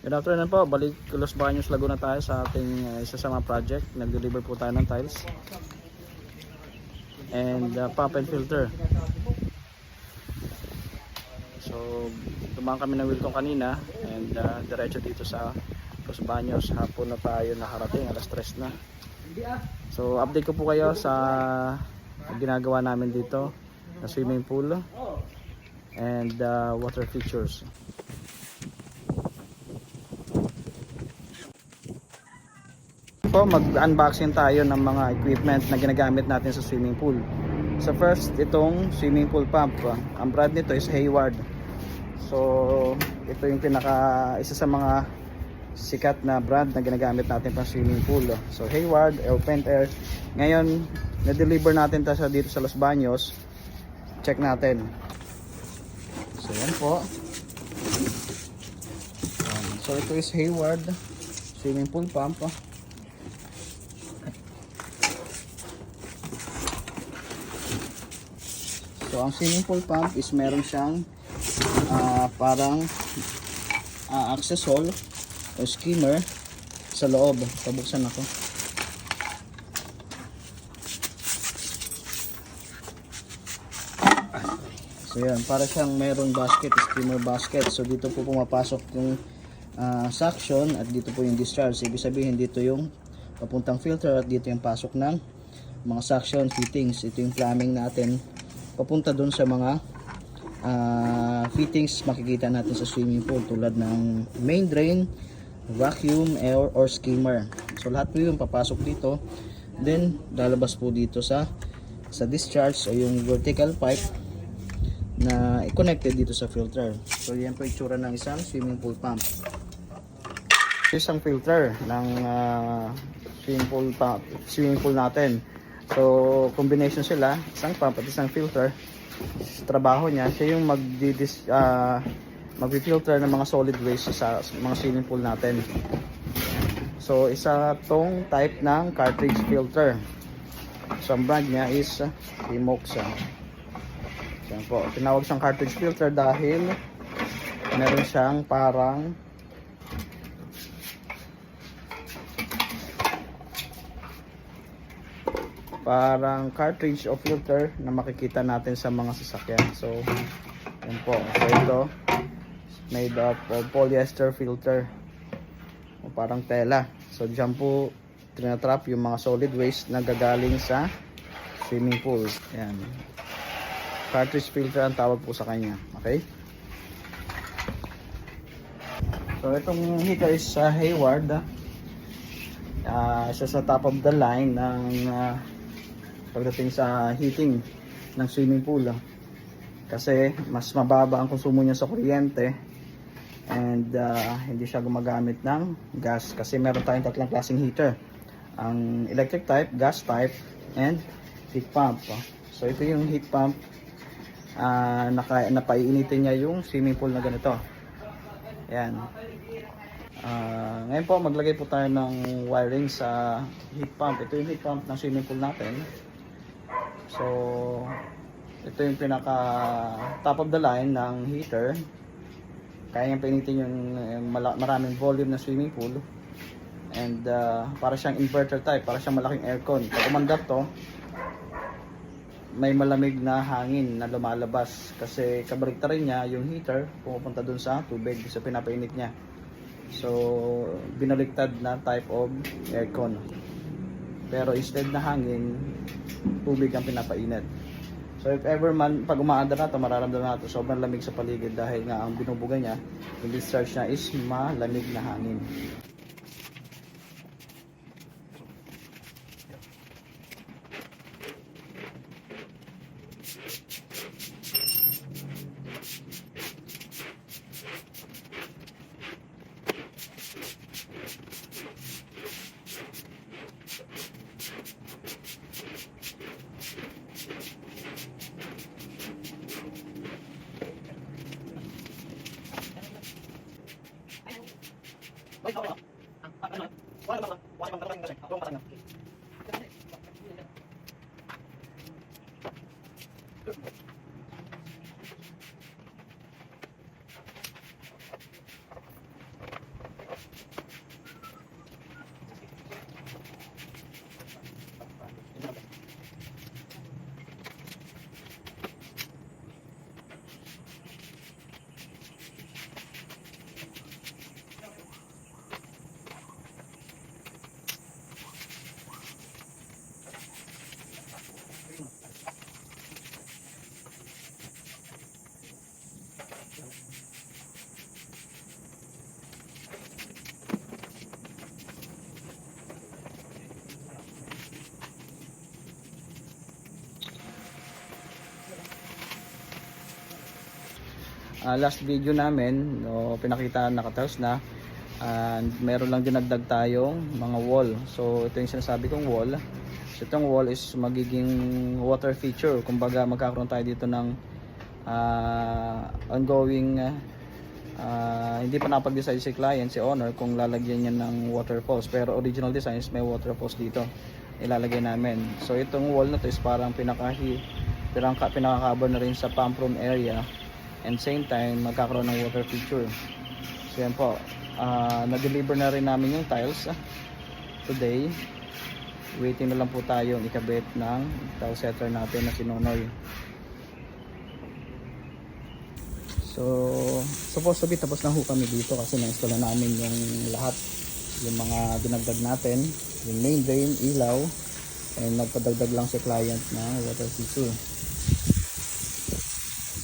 Good afternoon po, balik Los Baños, Laguna tayo sa ating isa sa mga project. Nag-deliver po tayo ng tiles and pump and filter. So dumaan kami ng Wilton kanina and diretso dito sa Los Baños. Hapon na tayo nakarating, alas 3 na. So update ko po kayo sa ginagawa namin dito na swimming pool and water features. Mag-unboxing tayo ng mga equipment na ginagamit natin sa swimming pool. So first, itong swimming pool pump. Ang brand nito is Hayward. So ito yung isa sa mga sikat na brand na ginagamit natin pang swimming pool. So Hayward, Open Air. Ngayon, na-deliver natin ito dito sa Los Baños. Check natin. So yan po. So ito is Hayward swimming pool pump. So ang swimming pool pump is meron siyang parang access hole o skimmer sa loob. Pabuksan ako. So yan, para siyang merong basket, skimmer basket. So dito po pumapasok yung suction at dito po yung discharge. Ibig sabihin dito yung papuntang filter at dito yung pasok ng mga suction fittings. Ito yung plumbing natin papunta dun sa mga fittings makikita natin sa swimming pool tulad ng main drain, vacuum, or skimmer. So lahat po yun papasok dito, then lalabas po dito sa discharge o yung vertical pipe na connected dito sa filter. So yan po yung itsura ng isang swimming pool pump. Isang filter ng swimming pool natin. So combination sila, isang pump at isang filter. Trabaho niya, siya yung mag-filter ng mga solid waste sa mga swimming pool natin. So isa tong type ng cartridge filter. So ang brand niya is Emoxa. So yan po, tinawag siyang cartridge filter dahil meron siyang parang cartridge o filter na makikita natin sa mga sasakyan. So yan po. So ito made up of polyester filter o parang tela. So dyan po trinatrap yung mga solid waste na gagaling sa swimming pool. Yan, cartridge filter ang tawag po sa kanya. Okay, so itong heater is Hayward. Isa sa top of the line ng pagdating sa heating ng swimming pool kasi mas mababa ang konsumo niya sa kuryente and hindi siya gumagamit ng gas kasi meron tayong tatlong klaseng heater, ang electric type, gas type, and heat pump. So ito yung heat pump, napaiinitin niya yung swimming pool na ganito. Yan. Ngayon po maglagay po tayo ng wiring sa heat pump. Ito yung heat pump ng swimming pool natin. So ito yung pinaka top of the line ng heater. Kaya niyang painitin yung maraming volume na swimming pool. And para siyang inverter type, para siyang malaking aircon. Pag umandar to, may malamig na hangin na lumalabas kasi kabaliktaran niya yung heater pumupunta dun sa tubig sa pinapainit niya. So binaliktad na type of aircon, pero instead na hangin, tubig ang pinapainit. So if ever man pag umaandar na ito, mararamdaman natin sobrang lamig sa paligid dahil nga ang binubuga niya, yung discharge niya is malamig na hangin. last video namin, no, pinakita nakatapos na, and meron lang dinagdag tayong mga wall. So ito yung sinasabi kong wall. So itong wall is magiging water feature, kumbaga magkakaroon tayo dito ng ongoing, hindi pa napag-decide si client, si owner, kung lalagyan niya ng waterfalls, pero original design is may waterfalls dito ilalagay namin. So itong wall na to is parang pinaka-cover na rin sa pump room area, and same time magkakaroon ng water feature. So yan po, na-deliver na rin namin yung tiles today. Waiting na lang po tayong ikabit ng tile setter natin na si Nonoy. So supposed to be tapos na ho kami dito kasi na-install na namin yung lahat, yung mga dinagdag natin, yung main drain, ilaw, and nagpadagdag lang si client ng water feature.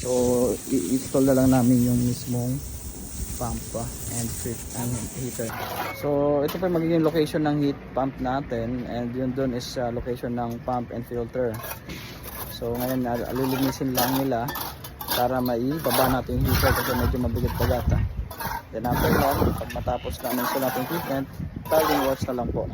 So i-install na lang namin yung mismong pump and heater. So ito po yung magiging location ng heat pump natin, and yun dun is location ng pump and filter. So ngayon alilinisin lang nila para maibaba natin yung heater kasi medyo mabigat pagata. Then after that, pag matapos namin sa natin treatment, tiling works na lang po.